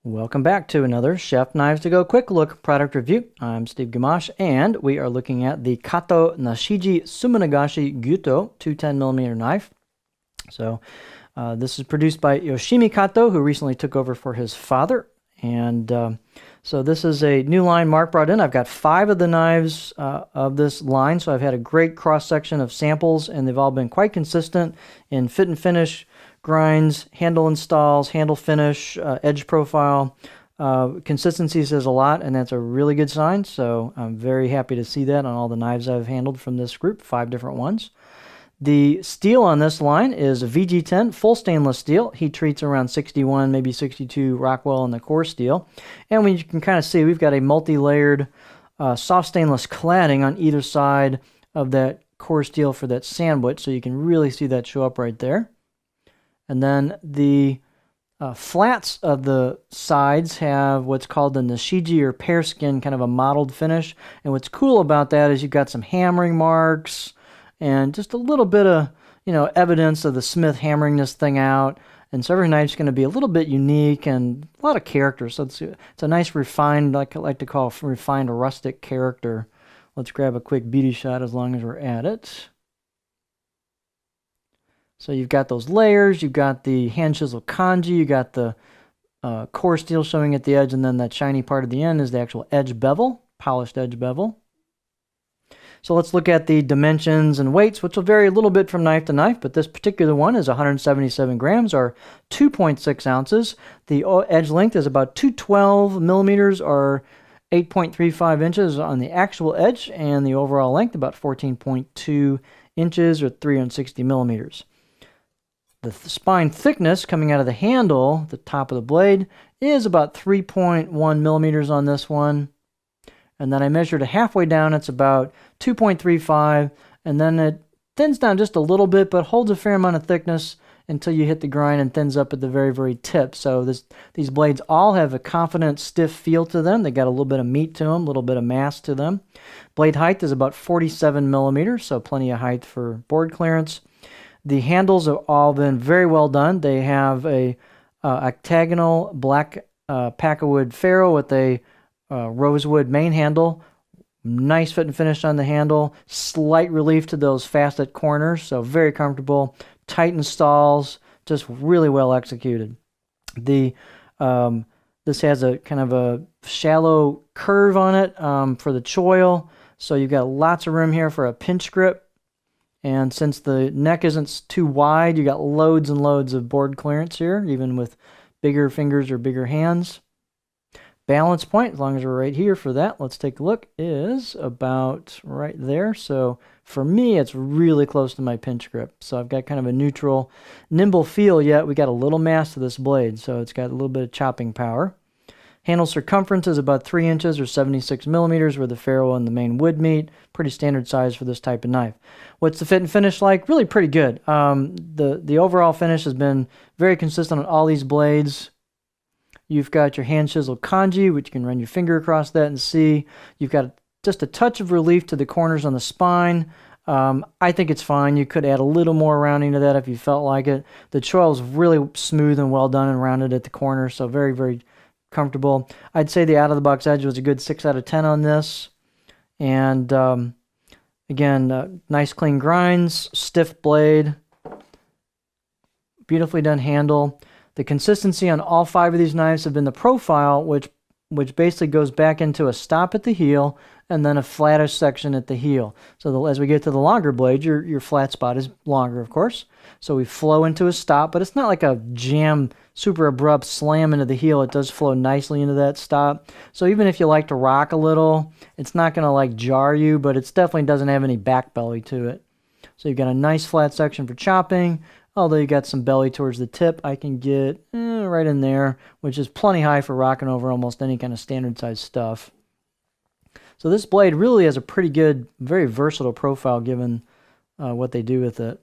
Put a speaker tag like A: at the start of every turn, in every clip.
A: Welcome back to another Chef Knives to Go quick look product review. I'm Steve Gamache, and we are looking at the Kato Nashiji Suminagashi Gyuto 210mm knife. So this is produced by Yoshimi Kato, who recently took over for his father. And so this is a new line Mark brought in. I've got 5 of the knives of this line, so I've had a great cross-section of samples, and they've all been quite consistent in fit and finish, grinds, handle installs, handle finish, edge profile. Consistency says a lot, and that's a really good sign, so I'm very happy to see that on all the knives I've handled from this group, 5 different ones. The steel on this line is a VG-10 full stainless steel. Heat treats around 61, maybe 62 Rockwell in the core steel. And you can kind of see, we've got a multi-layered soft stainless cladding on either side of that core steel for that sandwich, so you can really see that show up right there. And then the flats of the sides have what's called the Nashiji or pear skin, kind of a mottled finish. And what's cool about that is you've got some hammering marks and just a little bit of, evidence of the smith hammering this thing out. And so every knife's going to be a little bit unique and a lot of character. So it's a nice refined, like I like to call refined rustic character. Let's grab a quick beauty shot as long as we're at it. So you've got those layers, you've got the hand chisel kanji, you got the core steel showing at the edge, and then that shiny part at the end is the actual edge bevel, polished edge bevel. So let's look at the dimensions and weights, which will vary a little bit from knife to knife, but this particular one is 177 grams or 2.6 ounces. The edge length is about 212 millimeters or 8.35 inches on the actual edge, and the overall length about 14.2 inches or 360 millimeters. The spine thickness coming out of the handle, the top of the blade, is about 3.1 millimeters on this one. And then I measured it halfway down, it's about 2.35, and then it thins down just a little bit, but holds a fair amount of thickness until you hit the grind and thins up at the very, very tip. So these blades all have a confident, stiff feel to them. They got a little bit of meat to them, a little bit of mass to them. Blade height is about 47 millimeters, so plenty of height for board clearance. The handles have all been very well done. They have a octagonal black Packawood ferrule with a rosewood main handle. Nice fit and finish on the handle. Slight relief to those facet corners, so very comfortable. Tight installs, just really well executed. This has a kind of a shallow curve on it for the choil, so you've got lots of room here for a pinch grip. And since the neck isn't too wide, you got loads and loads of board clearance here, even with bigger fingers or bigger hands. Balance point, as long as we're right here for that, let's take a look, is about right there. So for me, it's really close to my pinch grip. So I've got kind of a neutral, nimble feel, yet we got a little mass to this blade, so it's got a little bit of chopping power. Handle circumference is about 3 inches or 76 millimeters where the ferrule and the main wood meet. Pretty standard size for this type of knife. What's the fit and finish like? Really pretty good. The overall finish has been very consistent on all these blades. You've got your hand chisel kanji, which you can run your finger across that and see. You've got just a touch of relief to the corners on the spine. I think it's fine. You could add a little more rounding to that if you felt like it. The choil is really smooth and well done and rounded at the corner, so very, very comfortable. I'd say the out-of-the-box edge was a good 6 out of 10 on this. And again, nice clean grinds, stiff blade, beautifully done handle. The consistency on all 5 of these knives have been the profile, which basically goes back into a stop at the heel and then a flattish section at the heel. So as we get to the longer blade, your flat spot is longer, of course. So we flow into a stop, but it's not like a jam, super abrupt slam into the heel. It does flow nicely into that stop. So even if you like to rock a little, it's not going to like jar you, but it definitely doesn't have any back belly to it. So you've got a nice flat section for chopping. Although you got some belly towards the tip, I can get right in there, which is plenty high for rocking over almost any kind of standard size stuff. So this blade really has a pretty good, very versatile profile given what they do with it.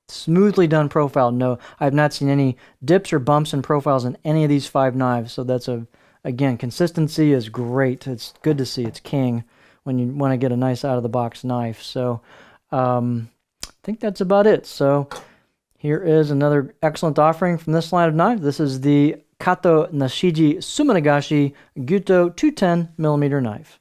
A: Smoothly done profile. No, I've not seen any dips or bumps in profiles in any of these 5 knives. So that's again, consistency is great. It's good to see. It's king when you want to get a nice out-of-the-box knife. So I think that's about it. So here is another excellent offering from this line of knives. This is the Kato Nashiji Suminagashi Gyuto 210mm knife.